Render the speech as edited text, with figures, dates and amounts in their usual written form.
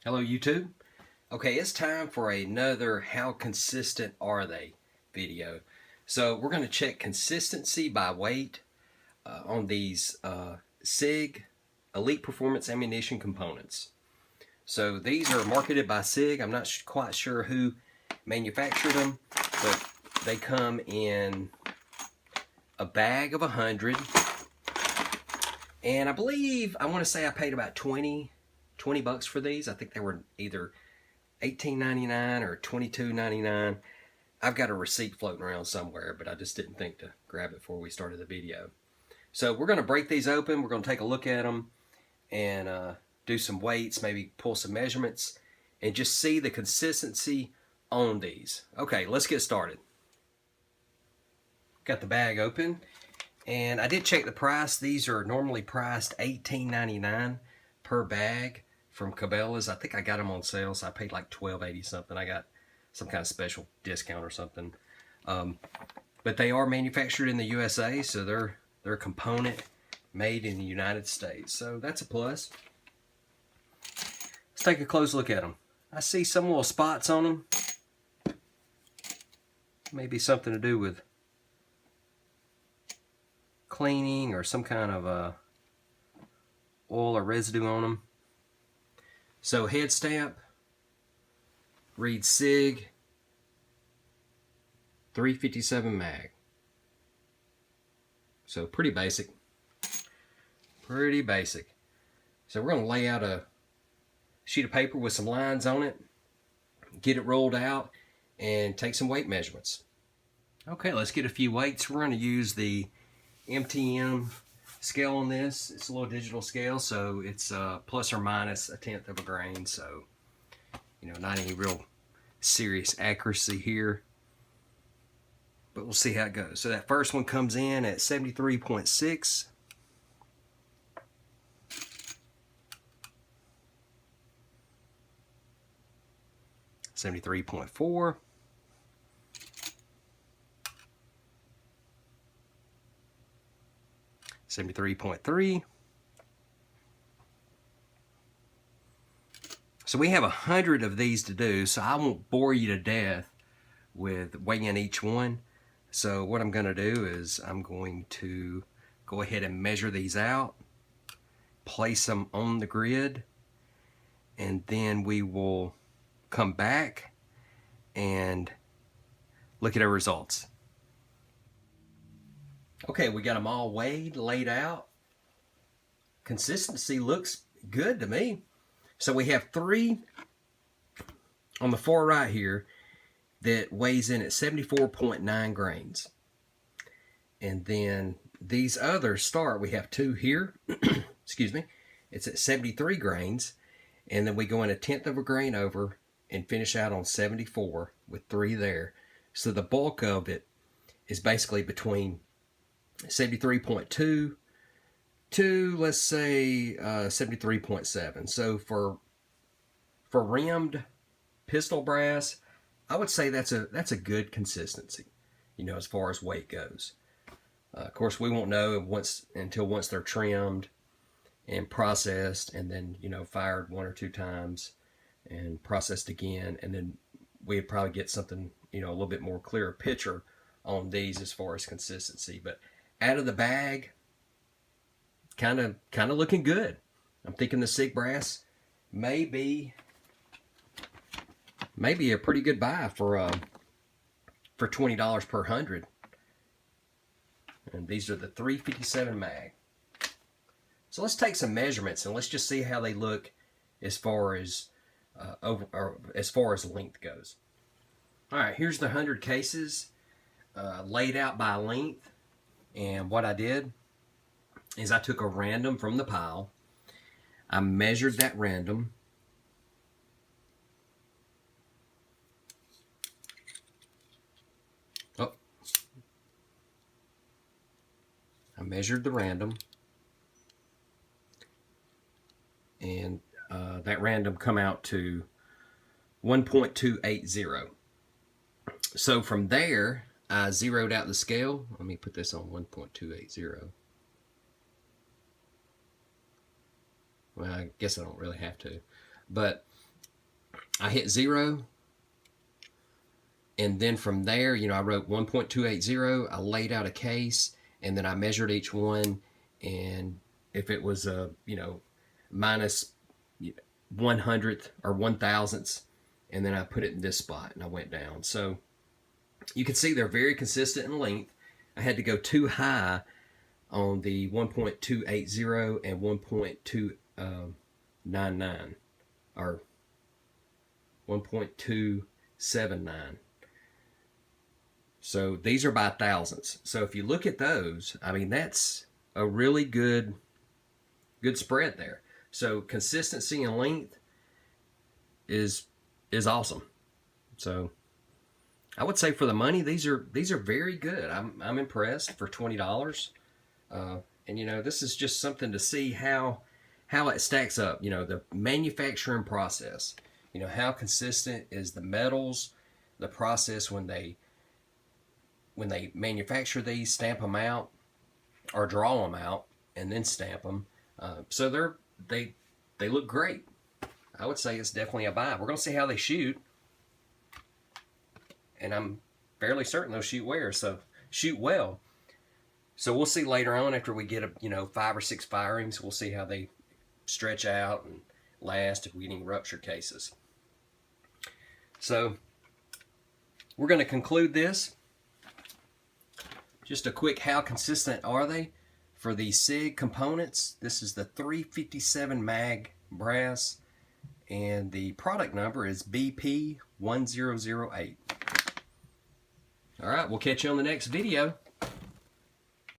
Hello YouTube. Okay, it's time for another How Consistent Are They video. So we're going to check consistency by weight on these SIG Elite Performance Ammunition components. So these are marketed by SIG. I'm not quite sure who manufactured them, but they come in a bag of 100. And I believe, I want to say I paid about 20 bucks for these. I think they were either $18.99 or $22.99. I've got a receipt floating around somewhere, but I just didn't think to grab it before we started the video. So we're going to break these open. We're going to take a look at them and do some weights, maybe pull some measurements, and just see the consistency on these. Okay, let's get started. Got the bag open, and I did check the price. These are normally priced $18.99 per bag from Cabela's. I think I got them on sale, so I paid like $12.80 something. I got some kind of special discount or something. But they are manufactured in the USA, so they're a component made in the United States. So that's a plus. Let's take a close look at them. I see some little spots on them. Maybe something to do with cleaning or some kind of oil or residue on them. So head stamp reads SIG 357 mag. So pretty basic. Pretty basic. So we're going to lay out a sheet of paper with some lines on it, get it rolled out, and take some weight measurements. Okay, let's get a few weights. We're going to use the MTM scale on this. It's a little digital scale, so it's plus or minus 1/10 of a grain. So, you know, not any real serious accuracy here, but we'll see how it goes. So that first one comes in at 73.6. 73.4. 73.3. So we have 100 of these to do, so I won't bore you to death with weighing each one. So what I'm going to do is I'm going to go ahead and measure these out, place them on the grid, and then we will come back and look at our results. Okay, we got them all weighed, laid out. Consistency looks good to me. So we have 3 on the far right here that weighs in at 74.9 grains. And then these others start, we have 2 here, excuse me, it's at 73 grains. And then we go in 1/10 of a grain over and finish out on 74 with 3 there. So the bulk of it is basically between 73.2 to, let's say, 73.7. So for rimmed pistol brass, I would say that's a good consistency, you know, as far as weight goes. Of course, we won't know until once they're trimmed and processed, and then, you know, fired 1 or 2 times and processed again, and then we'd probably get something, you know, a little bit more clearer picture on these as far as consistency. But out of the bag, kind of looking good. I'm thinking the SIG brass may be a pretty good buy for $20 per 100. And these are the 357 mag. So let's take some measurements and let's just see how they look as far as length goes. All right, here's the 100 cases laid out by length. And what I did is I took a random from the pile. I measured that random. Oh. I measured the random. And that random come out to 1.280. So from there, I zeroed out the scale. Let me put this on 1.280. Well, I guess I don't really have to. But I hit 0, and then from there, you know, I wrote 1.280. I laid out a case, and then I measured each one, and if it was a, you know, minus 100th or 1,000ths, and then I put it in this spot, and I went down. So you can see they're very consistent in length. I had to go too high on the 1.280 and 1.299 or 1.279. So these are by thousandths. So if you look at those, I mean, that's a really good spread there. So consistency and length is awesome. So I would say for the money, these are very good. I'm impressed for $20. And you know, this is just something to see how it stacks up. You know, the manufacturing process. You know, how consistent is the metals, the process when they manufacture these, stamp them out, or draw them out and then stamp them. So they look great. I would say it's definitely a buy. We're going to see how they shoot, and I'm fairly certain they'll shoot well. So we'll see later on after we get 5 or 6 firings. We'll see how they stretch out and last if we get any rupture cases. So we're going to conclude this. Just a quick, how consistent are they? For the SIG components, this is the 357 mag brass, and the product number is BP1008. All right, we'll catch you on the next video.